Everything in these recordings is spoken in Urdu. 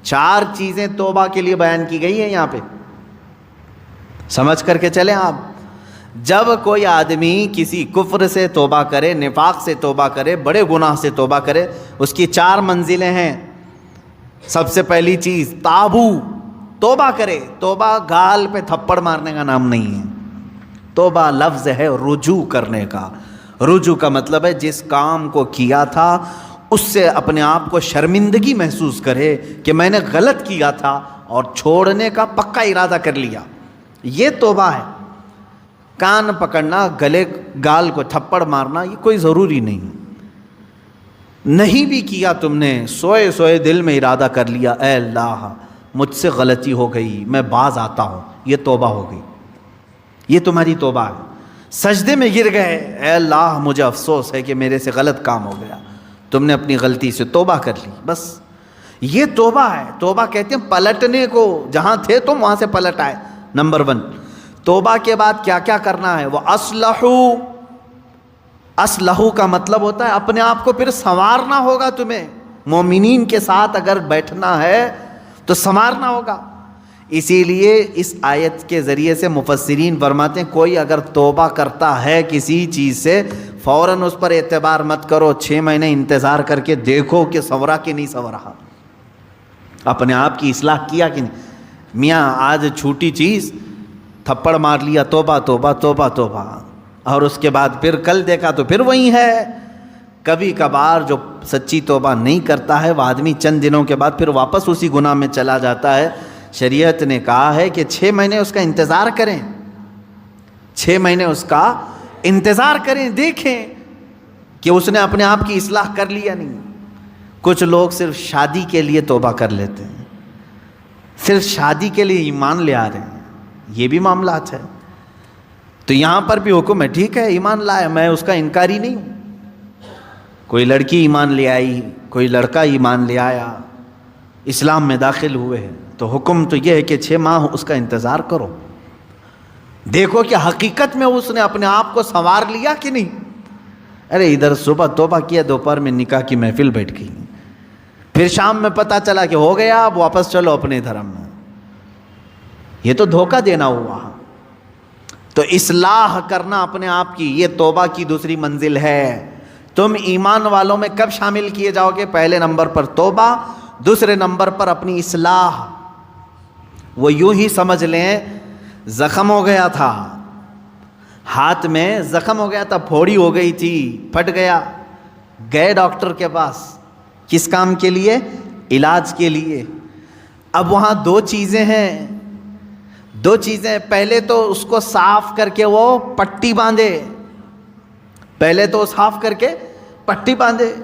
4 چیزیں توبہ کے لیے بیان کی گئی ہیں یہاں پہ، سمجھ کر کے چلیں آپ۔ جب کوئی آدمی کسی کفر سے توبہ کرے، نفاق سے توبہ کرے، بڑے گناہ سے توبہ کرے، اس کی 4 منزلیں ہیں۔ سب سے پہلی چیز تابو، توبہ کرے۔ توبہ گال پہ تھپڑ مارنے کا نام نہیں ہے، توبہ لفظ ہے رجوع کرنے کا۔ رجوع کا مطلب ہے جس کام کو کیا تھا اس سے اپنے آپ کو شرمندگی محسوس کرے کہ میں نے غلط کیا تھا اور چھوڑنے کا پکا ارادہ کر لیا، یہ توبہ ہے۔ کان پکڑنا، گلے گال کو تھپڑ مارنا یہ کوئی ضروری نہیں بھی کیا، تم نے سوئے سوئے دل میں ارادہ کر لیا اے اللہ مجھ سے غلطی ہو گئی، میں باز آتا ہوں، یہ توبہ ہو گئی، یہ تمہاری توبہ ہے۔ سجدے میں گر گئے، اے اللہ مجھے افسوس ہے کہ میرے سے غلط کام ہو گیا، تم نے اپنی غلطی سے توبہ کر لی، بس یہ توبہ ہے۔ توبہ کہتے ہیں پلٹنے کو، جہاں تھے تم وہاں سے پلٹ آئے۔ نمبر 1، توبہ کے بعد کیا کیا کرنا ہے؟ وہ اصلحو کا مطلب ہوتا ہے اپنے آپ کو پھر سنوارنا ہوگا تمہیں۔ مومنین کے ساتھ اگر بیٹھنا ہے تو سنوارنا ہوگا۔ اسی لیے اس آیت کے ذریعے سے مفسرین فرماتے ہیں کوئی اگر توبہ کرتا ہے کسی چیز سے، فوراً اس پر اعتبار مت کرو، 6 مہینے انتظار کر کے دیکھو کہ سنورا کہ نہیں سنورا، اپنے آپ کی اصلاح کیا کہ نہیں۔ میاں آج چھوٹی چیز تھپڑ مار لیا، توبہ توبہ توبہ توبہ، اور اس کے بعد پھر کل دیکھا تو پھر وہی ہے۔ کبھی کبھار جو سچی توبہ نہیں کرتا ہے وہ آدمی چند دنوں کے بعد پھر واپس اسی گناہ میں چلا جاتا ہے۔ شریعت نے کہا ہے کہ 6 مہینے اس کا انتظار کریں، 6 مہینے اس کا انتظار کریں، دیکھیں کہ اس نے اپنے آپ کی اصلاح کر لی یا نہیں۔ کچھ لوگ صرف شادی کے لیے توبہ کر لیتے ہیں، صرف شادی کے لیے ایمان لے آ رہے ہیں، یہ بھی معاملات ہے۔ تو یہاں پر بھی حکم ہے، ٹھیک ہے ایمان لائے، میں اس کا انکاری نہیں ہوں۔ کوئی لڑکی ایمان لے آئی، کوئی لڑکا ایمان لے آیا، اسلام میں داخل ہوئے ہیں، تو حکم تو یہ ہے کہ 6 ماہ اس کا انتظار کرو، دیکھو کہ حقیقت میں اس نے اپنے آپ کو سنوار لیا کہ نہیں۔ ارے ادھر صبح توبہ کیا، دوپہر میں نکاح کی محفل بیٹھ گئی، پھر شام میں پتہ چلا کہ ہو گیا، اب واپس چلو اپنے دھرم میں، یہ تو دھوکہ دینا ہوا۔ تو اصلاح کرنا اپنے آپ کی، یہ توبہ کی دوسری منزل ہے۔ تم ایمان والوں میں کب شامل کیے جاؤ گے؟ پہلے نمبر پر توبہ، دوسرے نمبر پر اپنی اصلاح۔ وہ یوں ہی سمجھ لیں زخم ہو گیا تھا، ہاتھ میں زخم ہو گیا تھا، پھوڑی ہو گئی تھی، پھٹ گیا، گئے ڈاکٹر کے پاس، کس کام کے لیے؟ علاج کے لیے۔ اب وہاں 2 چیزیں ہیں، 2 چیزیں، پہلے تو اس کو صاف کر کے وہ پٹی باندھے، پہلے تو صاف کر کے پٹی باندھے،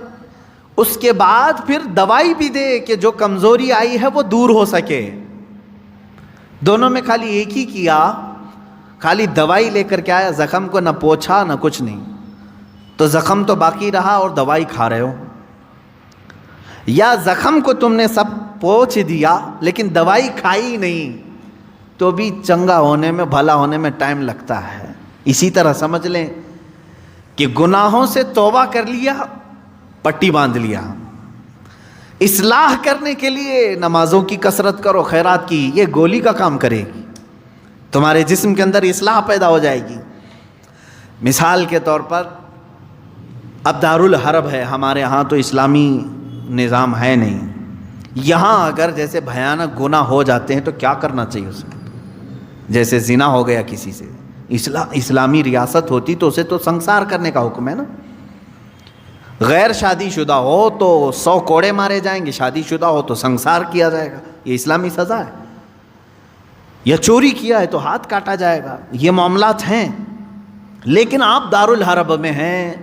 اس کے بعد پھر دوائی بھی دے کہ جو کمزوری آئی ہے وہ دور ہو سکے۔ دونوں میں خالی ایک ہی کیا، خالی دوائی لے کر کے آیا، زخم کو نہ پوچھا نہ کچھ نہیں، تو زخم تو باقی رہا اور دوائی کھا رہے ہو۔ یا زخم کو تم نے سب پوچھ دیا لیکن دوائی کھائی نہیں، تو بھی چنگا ہونے میں، بھلا ہونے میں ٹائم لگتا ہے۔ اسی طرح سمجھ لیں کہ گناہوں سے توبہ کر لیا، پٹی باندھ لیا، اصلاح کرنے کے لیے نمازوں کی کثرت کرو، خیرات کی، یہ گولی کا کام کرے گی، تمہارے جسم کے اندر اصلاح پیدا ہو جائے گی۔ مثال کے طور پر اب دارالحرب ہے، ہمارے ہاں تو اسلامی نظام ہے نہیں، یہاں اگر جیسے بھیانک گناہ ہو جاتے ہیں تو کیا کرنا چاہیے اسے؟ جیسے زنا ہو گیا کسی سے، اسلامی ریاست ہوتی تو اسے تو سنسار کرنے کا حکم ہے نا۔ غیر شادی شدہ ہو تو 100 کوڑے مارے جائیں گے، شادی شدہ ہو تو سنسار کیا جائے گا، یہ اسلامی سزا ہے۔ یا چوری کیا ہے تو ہاتھ کاٹا جائے گا، یہ معاملات ہیں۔ لیکن آپ دارالحرب میں ہیں،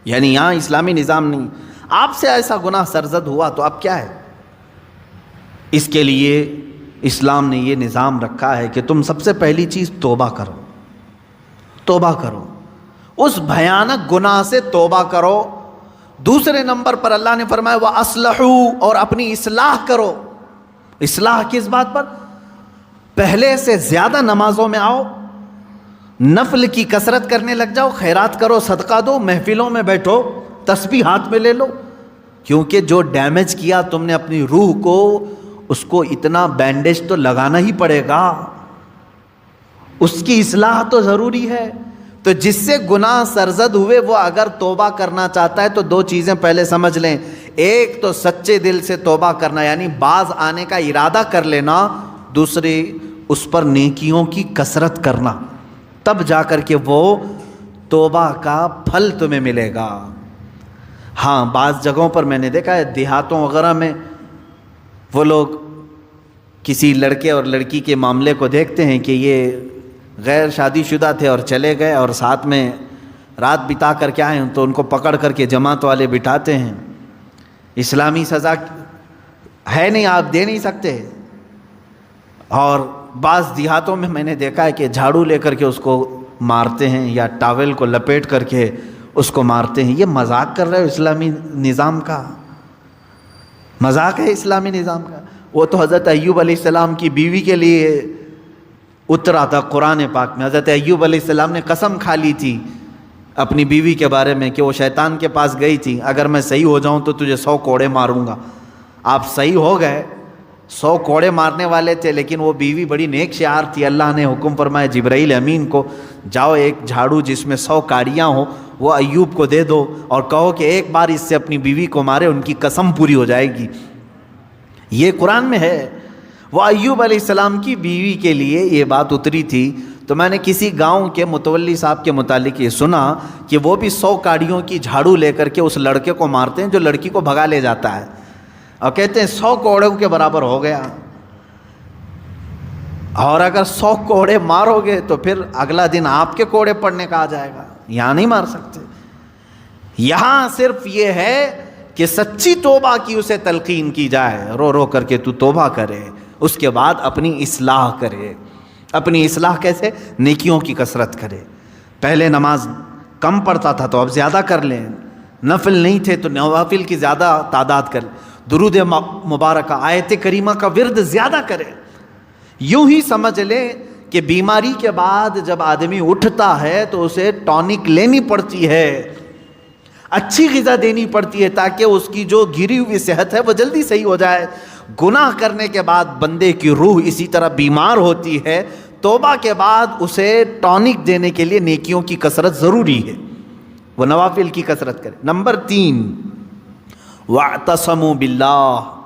یعنی یہاں اسلامی نظام نہیں، آپ سے ایسا گناہ سرزد ہوا تو اب کیا ہے؟ اس کے لیے اسلام نے یہ نظام رکھا ہے کہ تم سب سے پہلی چیز توبہ کرو، توبہ کرو، اس بھیانک گناہ سے توبہ کرو۔ دوسرے نمبر پر اللہ نے فرمایا وَأَصْلَحُوا، اور اپنی اصلاح کرو۔ اصلاح کس بات پر؟ پہلے سے زیادہ نمازوں میں آؤ، نفل کی کثرت کرنے لگ جاؤ، خیرات کرو، صدقہ دو، محفلوں میں بیٹھو، تسبیح ہاتھ میں لے لو، کیونکہ جو ڈیمیج کیا تم نے اپنی روح کو، اس کو اتنا بینڈیج تو لگانا ہی پڑے گا، اس کی اصلاح تو ضروری ہے۔ تو جس سے گناہ سرزد ہوئے وہ اگر توبہ کرنا چاہتا ہے تو دو چیزیں پہلے سمجھ لیں، ایک تو سچے دل سے توبہ کرنا یعنی باز آنے کا ارادہ کر لینا، دوسری اس پر نیکیوں کی کثرت کرنا، تب جا کر کے وہ توبہ کا پھل تمہیں ملے گا۔ ہاں بعض جگہوں پر میں نے دیکھا ہے دیہاتوں وغیرہ میں وہ لوگ کسی لڑکے اور لڑکی کے معاملے کو دیکھتے ہیں کہ یہ غیر شادی شدہ تھے اور چلے گئے اور ساتھ میں رات بتا کر کے آئے تو ان کو پکڑ کر کے جماعت والے بٹھاتے ہیں۔ اسلامی سزا ہے نہیں، آپ دے نہیں سکتے۔ اور بعض دیہاتوں میں نے دیکھا ہے کہ جھاڑو لے کر کے اس کو مارتے ہیں یا ٹاول کو لپیٹ کر کے اس کو مارتے ہیں۔ یہ مذاق کر رہے ہو اسلامی نظام کا؟ مذاق ہے اسلامی نظام کا؟ وہ تو حضرت ایوب علیہ السلام کی بیوی کے لیے اترا تھا قرآن پاک میں۔ حضرت ایوب علیہ السلام نے قسم کھا لی تھی اپنی بیوی کے بارے میں کہ وہ شیطان کے پاس گئی تھی، اگر میں صحیح ہو جاؤں تو تجھے 100 کوڑے ماروں گا۔ آپ صحیح ہو گئے، 100 کوڑے مارنے والے تھے، لیکن وہ بیوی بڑی نیک شعار تھی۔ اللہ نے حکم فرمایا جبرائیل امین کو، جاؤ ایک جھاڑو جس میں 100 کاڑیاں ہوں وہ ایوب کو دے دو اور کہو کہ ایک بار اس سے اپنی بیوی کو مارے، ان کی قسم پوری ہو جائے گی۔ یہ قرآن میں ہے۔ وہ ایوب علیہ السلام کی بیوی کے لیے یہ بات اتری تھی۔ تو میں نے کسی گاؤں کے متولی صاحب کے متعلق یہ سنا کہ وہ بھی 100 کاڑیوں کی جھاڑو لے کر کے اس لڑکے کو مارتے ہیں جو لڑکی کو بھگا لے جاتا ہے، اور کہتے ہیں 100 کوڑوں کے برابر ہو گیا۔ اور اگر 100 کوڑے مارو گے تو پھر اگلا دن آپ کے کوڑے پڑنے کا آ جائے گا، یہاں نہیں مار سکتے۔ یہاں صرف یہ ہے کہ سچی توبہ کی اسے تلقین کی جائے، رو رو کر کے تو توبہ کرے، اس کے بعد اپنی اصلاح کرے۔ اپنی اصلاح کیسے؟ نیکیوں کی کثرت کرے۔ پہلے نماز کم پڑھتا تھا تو اب زیادہ کر لیں، نفل نہیں تھے تو نوافل کی زیادہ تعداد کر لیں، درود مبارکہ آیت کریمہ کا ورد زیادہ کرے۔ یوں ہی سمجھ لیں کہ بیماری کے بعد جب آدمی اٹھتا ہے تو اسے ٹونک لینی پڑتی ہے، اچھی غذا دینی پڑتی ہے تاکہ اس کی جو گری ہوئی صحت ہے وہ جلدی صحیح ہو جائے۔ گناہ کرنے کے بعد بندے کی روح اسی طرح بیمار ہوتی ہے، توبہ کے بعد اسے ٹونک دینے کے لیے نیکیوں کی کثرت ضروری ہے، وہ نوافل کی کثرت کرے۔ نمبر 3، وَاعْتَصَمُوا بِاللَّهِ،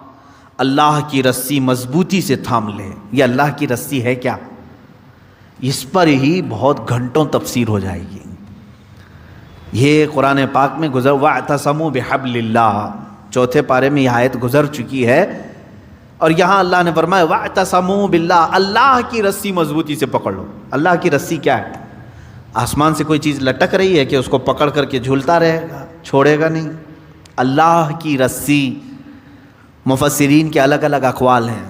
اللہ کی رسی مضبوطی سے تھام لے۔ یہ اللہ کی رسی ہے کیا؟ اس پر ہی بہت گھنٹوں تفسیر ہو جائے گی۔ یہ قرآن پاک میں گزر وَاعْتَصَمُوا بِحَبْلِ اللَّهِ، چوتھے پارے میں یہ آیت گزر چکی ہے، اور یہاں اللہ نے فرمایا وَاعْتَصَمُوا بِاللَّهِ، اللہ کی رسی مضبوطی سے پکڑ لو۔ اللہ کی رسی کیا ہے؟ آسمان سے کوئی چیز لٹک رہی ہے کہ اس کو پکڑ کر کے جھولتا رہے گا، چھوڑے گا نہیں۔ اللہ کی رسی، مفسرین کے الگ الگ اقوال ہیں۔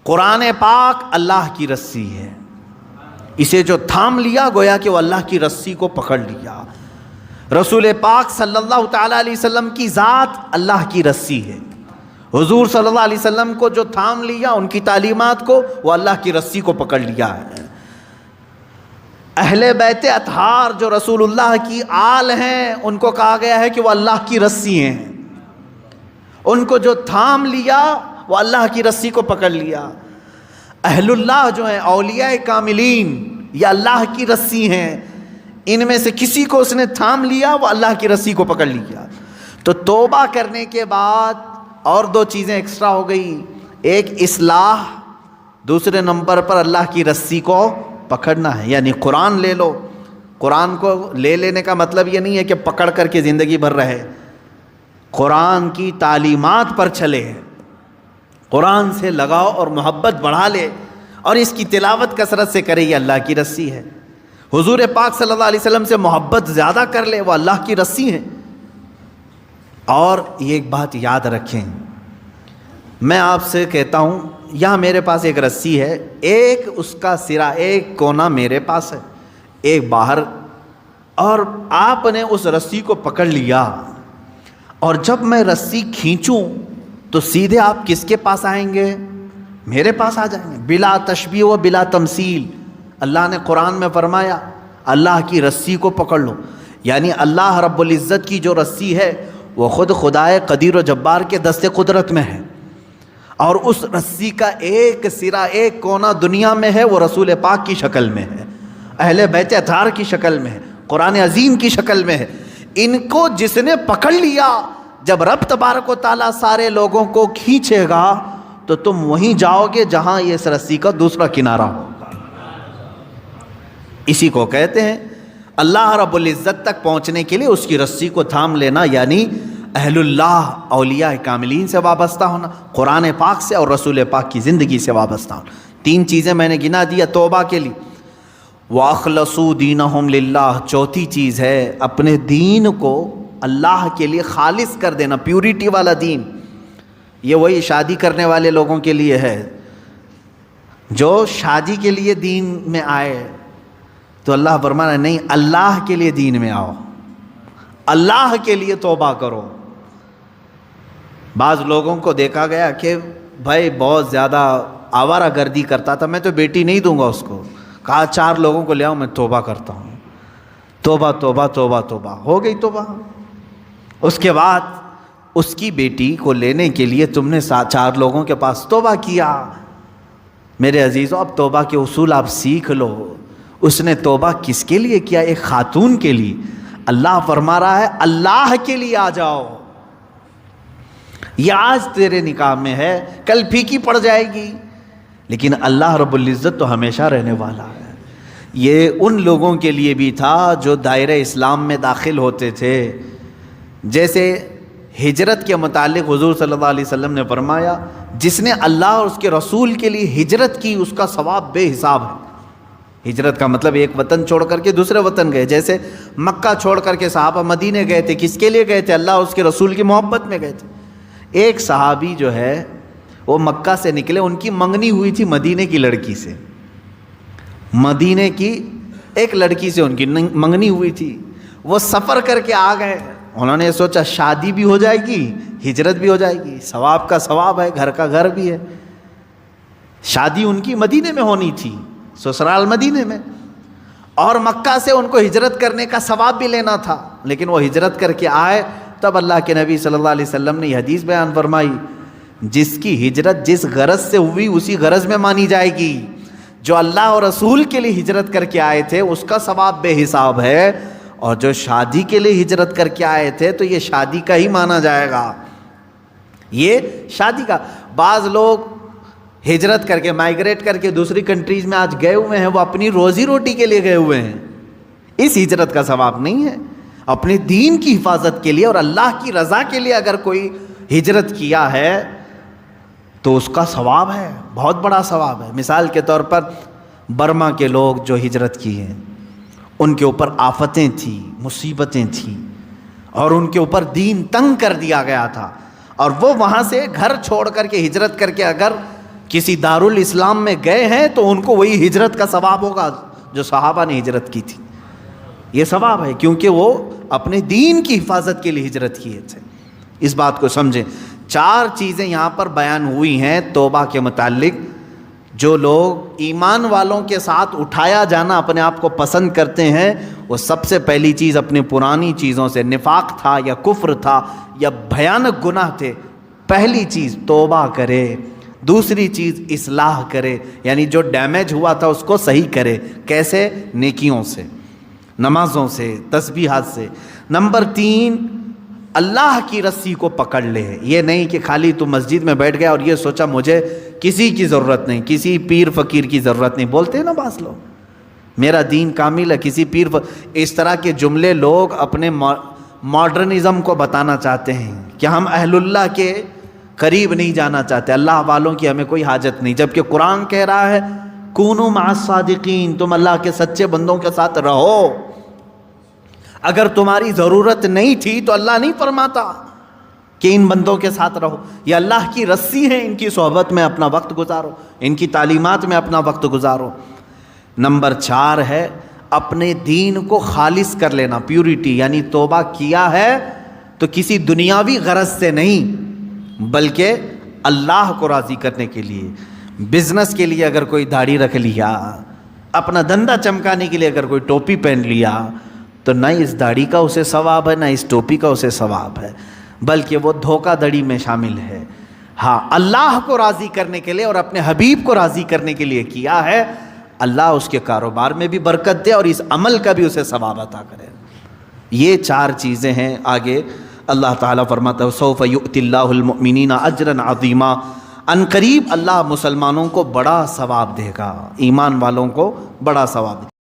قرآن پاک اللہ کی رسی ہے، اسے جو تھام لیا گویا کہ وہ اللہ کی رسی کو پکڑ لیا۔ رسول پاک صلی اللہ تعالیٰ علیہ وسلم کی ذات اللہ کی رسی ہے۔ حضور صلی اللہ علیہ وسلم کو جو تھام لیا، ان کی تعلیمات کو، وہ اللہ کی رسی کو پکڑ لیا ہے۔ اہل بیت اطہار جو رسول اللہ کی آل ہیں، ان کو کہا گیا ہے کہ وہ اللہ کی رسی ہیں، ان کو جو تھام لیا وہ اللہ کی رسی کو پکڑ لیا۔ اہل اللہ جو ہیں، اولیاء کاملین، یہ اللہ کی رسی ہیں، ان میں سے کسی کو اس نے تھام لیا وہ اللہ کی رسی کو پکڑ لیا۔ تو توبہ کرنے کے بعد اور دو چیزیں ایکسٹرا ہو گئی، ایک اصلاح، دوسرے نمبر پر اللہ کی رسی کو پکڑنا ہے، یعنی قرآن لے لو۔ قرآن کو لے لینے کا مطلب یہ نہیں ہے کہ پکڑ کر کے زندگی بھر رہے، قرآن کی تعلیمات پر چلے، قرآن سے لگاؤ اور محبت بڑھا لے، اور اس کی تلاوت کثرت سے کرے، یہ اللہ کی رسی ہے۔ حضور پاک صلی اللہ علیہ وسلم سے محبت زیادہ کر لے، وہ اللہ کی رسی ہے۔ اور یہ ایک بات یاد رکھیں، میں آپ سے کہتا ہوں، یہاں میرے پاس ایک رسی ہے، ایک اس کا سرا، ایک کونا میرے پاس ہے، ایک باہر، اور آپ نے اس رسی کو پکڑ لیا، اور جب میں رسی کھینچوں تو سیدھے آپ کس کے پاس آئیں گے؟ میرے پاس آ جائیں گے، بلا تشبیہ و بلا تمثیل۔ اللہ نے قرآن میں فرمایا اللہ کی رسی کو پکڑ لو، یعنی اللہ رب العزت کی جو رسی ہے وہ خود خدائے قدیر و جبار کے دست قدرت میں ہے، اور اس رسی کا ایک سرا، ایک کونا دنیا میں ہے، وہ رسول پاک کی شکل میں ہے، اہل بیت اطہار کی شکل میں ہے، قرآن عظیم کی شکل میں ہے۔ ان کو جس نے پکڑ لیا، جب رب تبارک و تعالیٰ سارے لوگوں کو کھینچے گا تو تم وہیں جاؤ گے جہاں یہ اس رسی کا دوسرا کنارہ ہوگا۔ اسی کو کہتے ہیں اللہ رب العزت تک پہنچنے کے لیے اس کی رسی کو تھام لینا، یعنی اہل اللہ، اولیاء کاملین سے وابستہ ہونا، قرآن پاک سے اور رسول پاک کی زندگی سے وابستہ ہونا۔ 3 چیزیں میں نے گنا دیا توبہ کے لیے۔ وَأَخْلَصُوا دِينَهُمْ لِلَّهِ، چوتھی چیز ہے اپنے دین کو اللہ کے لیے خالص کر دینا، پیورٹی والا دین۔ یہ وہی شادی کرنے والے لوگوں کے لیے ہے، جو شادی کے لیے دین میں آئے تو اللہ فرمانا نہیں، اللہ کے لیے دین میں آؤ، اللہ کے لیے توبہ کرو۔ بعض لوگوں کو دیکھا گیا کہ بھائی بہت زیادہ آوارہ گردی کرتا تھا، میں تو بیٹی نہیں دوں گا اس کو، کہا 4 لوگوں کو لے آؤ، میں توبہ کرتا ہوں۔ توبہ توبہ توبہ توبہ، ہو گئی توبہ۔ اس کے بعد اس کی بیٹی کو لینے کے لیے تم نے 4 لوگوں کے پاس توبہ کیا۔ میرے عزیزوں، اب توبہ کے اصول آپ سیکھ لو۔ اس نے توبہ کس کے لیے کیا؟ ایک خاتون کے لیے۔ اللہ فرما رہا ہے اللہ کے لیے آ جاؤ، یہ آج تیرے نکاح میں ہے، کل پھیکی پڑ جائے گی، لیکن اللہ رب العزت تو ہمیشہ رہنے والا ہے۔ یہ ان لوگوں کے لیے بھی تھا جو دائرہ اسلام میں داخل ہوتے تھے۔ جیسے ہجرت کے متعلق حضور صلی اللہ علیہ وسلم نے فرمایا، جس نے اللہ اور اس کے رسول کے لیے ہجرت کی اس کا ثواب بے حساب ہے۔ ہجرت کا مطلب ایک وطن چھوڑ کر کے دوسرے وطن گئے، جیسے مکہ چھوڑ کر کے صحابہ مدینے گئے تھے، کس کے لیے گئے تھے؟ اللہ اور اس کے رسول کی محبت میں گئے تھے۔ ایک صحابی جو ہے وہ مکہ سے نکلے، ان کی منگنی ہوئی تھی مدینے کی لڑکی سے، مدینے کی ایک لڑکی سے ان کی منگنی ہوئی تھی۔ وہ سفر کر کے آ گئے، انہوں نے سوچا شادی بھی ہو جائے گی، ہجرت بھی ہو جائے گی، ثواب کا ثواب ہے، گھر کا گھر بھی ہے۔ شادی ان کی مدینے میں ہونی تھی، سسرال مدینے میں، اور مکہ سے ان کو ہجرت کرنے کا ثواب بھی لینا تھا، لیکن وہ ہجرت کر کے آئے۔ تب اللہ کے نبی صلی اللہ علیہ وسلم نے یہ حدیث بیان فرمائی، جس کی ہجرت جس غرض سے ہوئی اسی غرض میں مانی جائے گی۔ جو اللہ اور رسول کے لیے ہجرت کر کے آئے تھے اس کا ثواب بے حساب ہے، اور جو شادی کے لیے ہجرت کر کے آئے تھے تو یہ شادی کا ہی مانا جائے گا، یہ شادی کا۔ بعض لوگ ہجرت کر کے، مائیگریٹ کر کے دوسری کنٹریز میں آج گئے ہوئے ہیں، وہ اپنی روزی روٹی کے لیے گئے ہوئے ہیں، اس ہجرت کا ثواب نہیں ہے۔ اپنے دین کی حفاظت کے لیے اور اللہ کی رضا کے لیے اگر کوئی ہجرت کیا ہے تو اس کا ثواب ہے، بہت بڑا ثواب ہے۔ مثال کے طور پر برما کے لوگ جو ہجرت کی ہیں، ان کے اوپر آفتیں تھیں، مصیبتیں تھیں، اور ان کے اوپر دین تنگ کر دیا گیا تھا، اور وہ وہاں سے گھر چھوڑ کر کے ہجرت کر کے اگر کسی دارالاسلام میں گئے ہیں تو ان کو وہی ہجرت کا ثواب ہوگا جو صحابہ نے ہجرت کی تھی۔ یہ ثواب ہے کیونکہ وہ اپنے دین کی حفاظت کے لیے ہجرت کیے تھے۔ اس بات کو سمجھیں۔ 4 چیزیں یہاں پر بیان ہوئی ہیں توبہ کے متعلق۔ جو لوگ ایمان والوں کے ساتھ اٹھایا جانا اپنے آپ کو پسند کرتے ہیں، وہ سب سے پہلی چیز اپنی پرانی چیزوں سے، نفاق تھا یا کفر تھا یا بھیانک گناہ تھے، پہلی چیز توبہ کرے۔ دوسری چیز اصلاح کرے، یعنی جو ڈیمیج ہوا تھا اس کو صحیح کرے۔ کیسے؟ نیکیوں سے، نمازوں سے، تسبیحات سے۔ نمبر 3، اللہ کی رسی کو پکڑ لے۔ یہ نہیں کہ خالی تو مسجد میں بیٹھ گیا اور یہ سوچا مجھے کسی کی ضرورت نہیں، کسی پیر فقیر کی ضرورت نہیں، بولتے ہیں نا بعض لوگ، میرا دین کامل ہے، کسی پیر اس طرح کے جملے لوگ اپنے ماڈرنزم کو بتانا چاہتے ہیں کہ ہم اہل اللہ کے قریب نہیں جانا چاہتے، اللہ والوں کی ہمیں کوئی حاجت نہیں، جبکہ قرآن کہہ رہا ہے کونوا مع الصادقین، تم اللہ کے سچے بندوں کے ساتھ رہو۔ اگر تمہاری ضرورت نہیں تھی تو اللہ نہیں فرماتا کہ ان بندوں کے ساتھ رہو، یہ اللہ کی رسی ہے، ان کی صحبت میں اپنا وقت گزارو، ان کی تعلیمات میں اپنا وقت گزارو۔ نمبر 4 ہے اپنے دین کو خالص کر لینا، پیورٹی، یعنی توبہ کیا ہے تو کسی دنیاوی غرض سے نہیں بلکہ اللہ کو راضی کرنے کے لیے۔ بزنس کے لیے اگر کوئی داڑھی رکھ لیا، اپنا دھندا چمکانے کے لیے اگر کوئی ٹوپی پہن لیا، تو نہ اس داڑھی کا اسے ثواب ہے نہ اس ٹوپی کا اسے ثواب ہے، بلکہ وہ دھوکہ دھڑی میں شامل ہے۔ ہاں اللہ کو راضی کرنے کے لیے اور اپنے حبیب کو راضی کرنے کے لیے کیا ہے، اللہ اس کے کاروبار میں بھی برکت دے اور اس عمل کا بھی اسے ثواب عطا کرے۔ یہ 4 چیزیں ہیں۔ آگے اللہ تعالیٰ فرماتا ہے سوف یؤتی اللہ المؤمنین اجرا عظیما، ان قریب اللہ مسلمانوں کو بڑا ثواب دے گا، ایمان والوں کو بڑا ثواب دے گا۔